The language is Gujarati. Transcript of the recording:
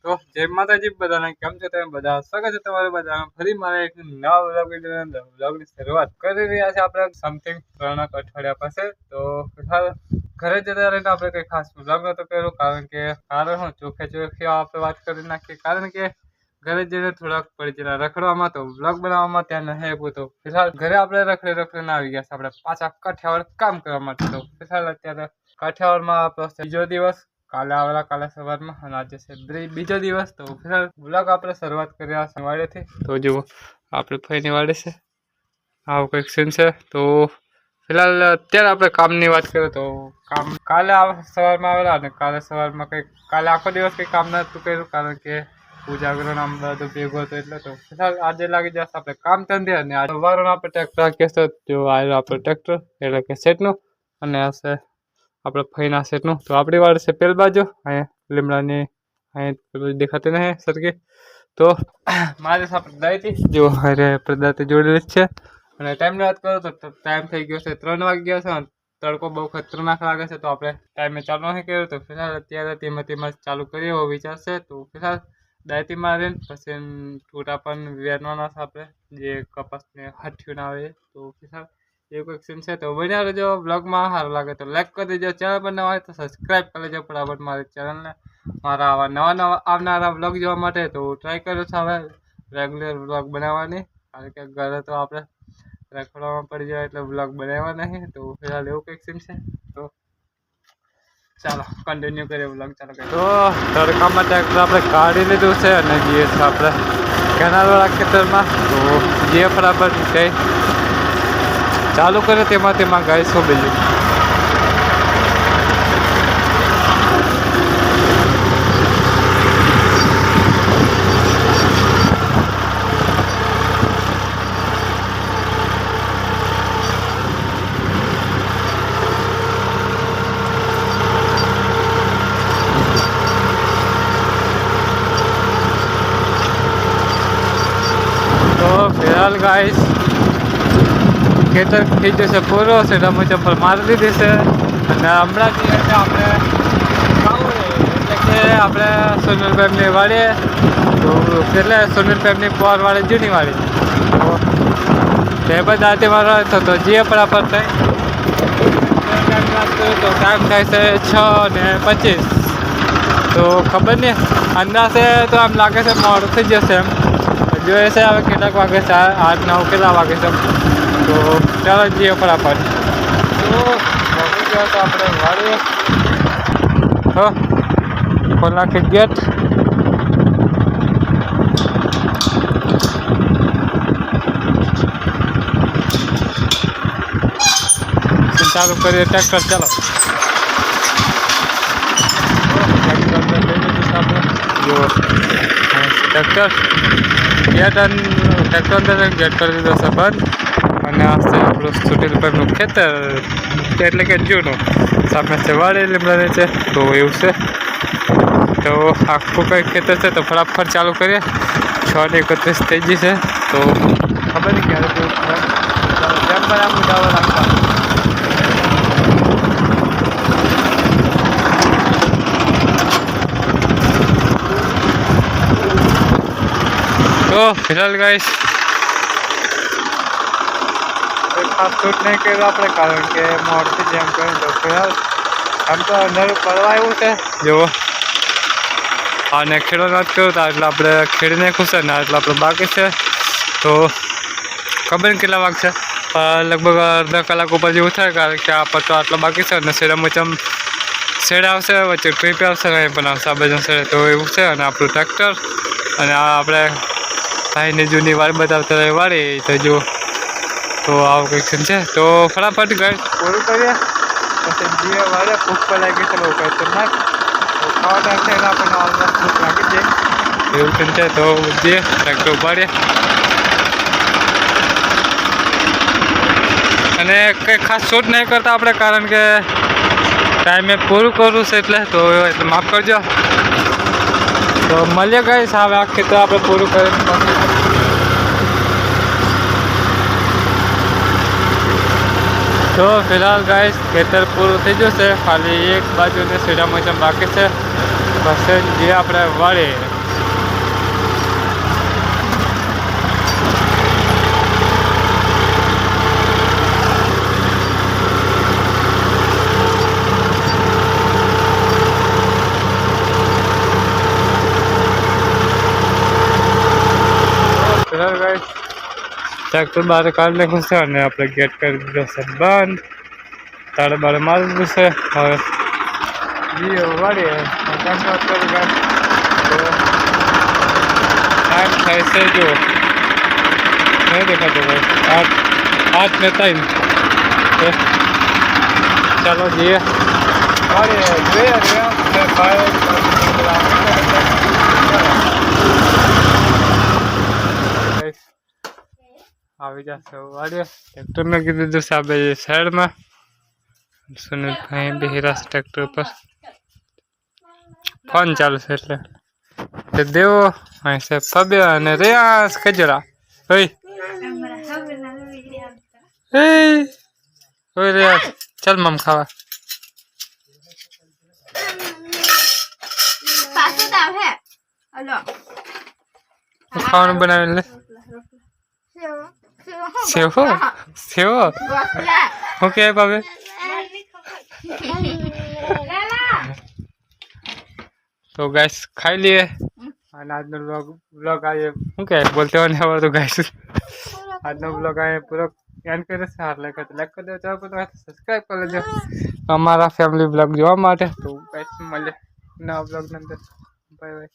તો જય માતાજી બધાને, કેમ છો તમે બધા? સ્વાગત છે તમારે બધાનું ફરી મારે એક નવા વ્લોગની શરૂઆત કરી રહ્યા છે આપણે સમથિંગ 3 અઠવાડિયા પાસે. તો ફિલહાલ ઘરે જતા રહીને આપણે કંઈ ખાસ વ્લોગ નતો કર્યો, કારણ હું ચોખ્ખે આપણે વાત કરી નાખીએ. કારણ કે ઘરે જઈને થોડાક પડી જરા રખડવામાં, તો વ્લોગ બનાવવામાં ત્યાં નહીં આપ્યું. તો ફિલહાલ ઘરે આપણે રખડીને આવી ગયા છે આપણે પાછા કાઠિયાવાડ કામ કરવા માટે. તો ફિલહાલ અત્યારે કાઠિયાવાડમાં આપણો બીજો દિવસ, કાલે સવારમાં, અને આજે છે બીજો દિવસ. તો ફિલહાલ વ્લોગ આપણે શરૂઆત કર્યા છે વાડેથી. તો જુઓ આપણે ફઈની વાડે છે, આવું કંઈક સીન છે. તો ફિલહાલ અત્યારે આપણે કામની વાત કરીએ તો કામ કાલે સવારમાં આવેલા, અને કાલે સવારમાં કાલે આખો દિવસ કંઈ કામ નહોતું કર્યું, કારણ કે ઉજાગરણ આમ બધું ભેગું હતું એટલે. તો ફિલહાલ આજે લાગી જશે આપણે કામ ધંધે. અને આજે સવારમાં આપણે ટ્રેક્ટર કહેશો જો આવ્યું આપણે ટ્રેક્ટર એટલે કે સેટનું, અને આ છે આપણે ફઈના સેટનું. તો આપણી વાડ છે પેલ બાજુ, અહીંયા લીમડાની અહીંયા દેખાતી નહીં સરખી. તો મારી સાથે દાયથી જો અરે પ્રદાતે જોડેલી જ છે. અને ટાઈમની વાત કરો તો ટાઈમ થઈ ગયો છે 3 વાગી ગયા છે, અને તડકો બહુ ખતરનાક લાગે છે. તો આપણે ટાઈમે ચાલુ નહીં કર્યું. તો ફિલહાલ અત્યારે ધીમે ચાલુ કરીએ એવો વિચાર છે. તો ફિલહાલ દાયથી મારીને પછી ટૂટા પણ વેરવાના છે આપણે, જે કપાસને હાથીઓ ના આવે. તો ફિલહાલ એવું કંઈક સીન છે. તો બન્યા રહેજો બ્લોગમાં. સારું લાગે તો લાઈક કરી દેજો, ચેનલ પર નવા હોય તો સબસ્ક્રાઈબ કરી લેજો ફટાફટ મારી ચેનલને, મારા આવા નવા આવનારા બ્લોગ જોવા માટે. તો ટ્રાય કર્યો છે હવે રેગ્યુલર બ્લોગ બનાવવાની, કારણ કે ઘરે તો આપણે રખડવામાં પડી જાય એટલે બ્લોગ બનાવવા નહીં. તો ફિલહાલ એવું કંઈક સીન છે. તો ચાલો કન્ટિન્યુ કરીએ બ્લોગ. ચાલો તો તડકામાં ટ્રેક્ટર આપણે કાઢી લીધું છે, અને જઈએ છીએ આપણે કેનાલવાળા ખેતરમાં. તો જઈએ ફટાફટ કંઈ ચાલુ કરે તેમાં ગાઈશું બીજું. ફિલહાલ ગાઈસ ખેતર થઈ જશે પૂરો છે, ચંપલ મારી દીધી છે. અને હમણાંથી એટલે આપણે એટલે કે આપણે સોનલભાઈની વાડીએ, તો એટલે સોનલભાઈની પોર વાળી જૂની વાડી. તો એ બધા આથી તો જે બરાબર થાય તો ટાઈમ થાય છે 6:25. તો ખબર નહીં, અંદાજે તો આમ લાગે છે મોડું થઈ જશે એમ. જોઈએ છે હવે કેટલાક વાગે છે, 8-9 કેટલા વાગે છે. તો ચાલો જઈએ ફટાફટ. તો આપણે વાળીએ તો ખોલ નાખી ગેટ. ચાલુ કરીએ ટ્રેક્ટર. ચાલો જો ટ્રેક્ટર ગેટ અંદર ગેટ કરી દીધો છે બંધ. અને આ છે આપણું સુટીલભાઈનું ખેતર, એટલે કે જૂનું. સામે છે વાડી લીમડાની છે. તો એવું છે. તો આખું કંઈ ખેતર છે. તો ફટાફટ ચાલુ કરીએ. 6:31 થઈ ગઈ છે. તો ખબર નહીં ક્યારે જેમ બરાબર ઉડાવવા લાગતા. તો ફિલહાલ ગાઈસ ખાસ શૂટ નહીં કર્યું આપણે, કારણ કે મોડથી જેમ કર્યું. તો ફિલહાલ આમ તો અંધારું પડવા આવ્યું છે જુઓ. અને ખેડો વાત કર્યો તો એટલે આપણે ખેડી નાખ્યું છે, ને એટલે આપણે બાકી છે. તો ખબર નહીં કેટલા વાગ છે, લગભગ અડધા કલાક ઉપર જેવું થાય, કારણ કે આ પટ્ટો આટલો બાકી છે. અને શેડા શેડ આવશે, વચ્ચે ટ્રીપ આવશે, કંઈ પણ આવશે આ બાજુ શેડ. તો એવું છે. અને આપણું ટ્રેક્ટર, અને આ આપણે ભાઈની જૂની વાડી બતાવતા રહે વાડી. તો જુઓ, તો આવું કંઈક છે. તો ફટાફટ ગઈ પૂરું કરીએ, પછી જે વાડે ભૂખ પર લાગી છે બહુ ખતરનાક. તો ખાવા ટાઈમ થઈને આપણને ઓલમોસ્ટ ભૂખ લાગી જાય એવું છે. તો જે ટ્રેક્ટર ઉપાડીએ, અને કંઈ ખાસ શૂટ નહીં કરતા આપણે, કારણ કે ટાઈમે પૂરું કરવું છે એટલે. તો એટલે માફ કરજો. તો મળીએ ગાઈસ હવે આ ખેતર આપણે પૂરું કરીને. તો ફિલહાલ ગાઈસ ખેતર પૂરું થઈ જશે, ખાલી એક બાજુને સીડા મોચમ બાકી છે. બસ જે આપણે વળે ટ્રેક્ટર બહાર કાઢી નાખ્યું છે અને આપણે ગેટ કરી દીધો છે બંધ. તારે બારે મારી દીધું છે. હવે જીઓ વાળીએ ટાઈમ થાય છે જો નહીં દેખાતો ભાઈ 8 ને 3. ચાલો જઈએ વાળીએ જોઈએ આવી જશે વાળીએ. ટ્રેક્ટર મેં કીધું હતું સાહેબ સાઈડમાં. સુનિલભાઈ બેહીરા ટ્રેક્ટર પર ફોન ચાલુ છે એટલે દેવો અહીં છે ફબ્યા અને રેયાસ ખજરા. ઓય ઓય રેયાસ ચાલ મમ ખાવા. ખાવાનું બનાવી લે. સેવો સેવો ઓકે બાબે. તો ગાઈસ ખાઈ લઈએ અને આજનો બ્લોગ આજે શું કહે બોલते हो नहीं तो गाइस આજનો બ્લોગ આજે પૂરો એન્ડ કરે છે. લાઈક કરી દો, ચાલો તો સબસ્ક્રાઈબ કરી લેજો અમારા ફેમિલી બ્લોગ જોવા માટે. તો ગાઈસ મળીએ નવા બ્લોગની અંદર. Bye bye.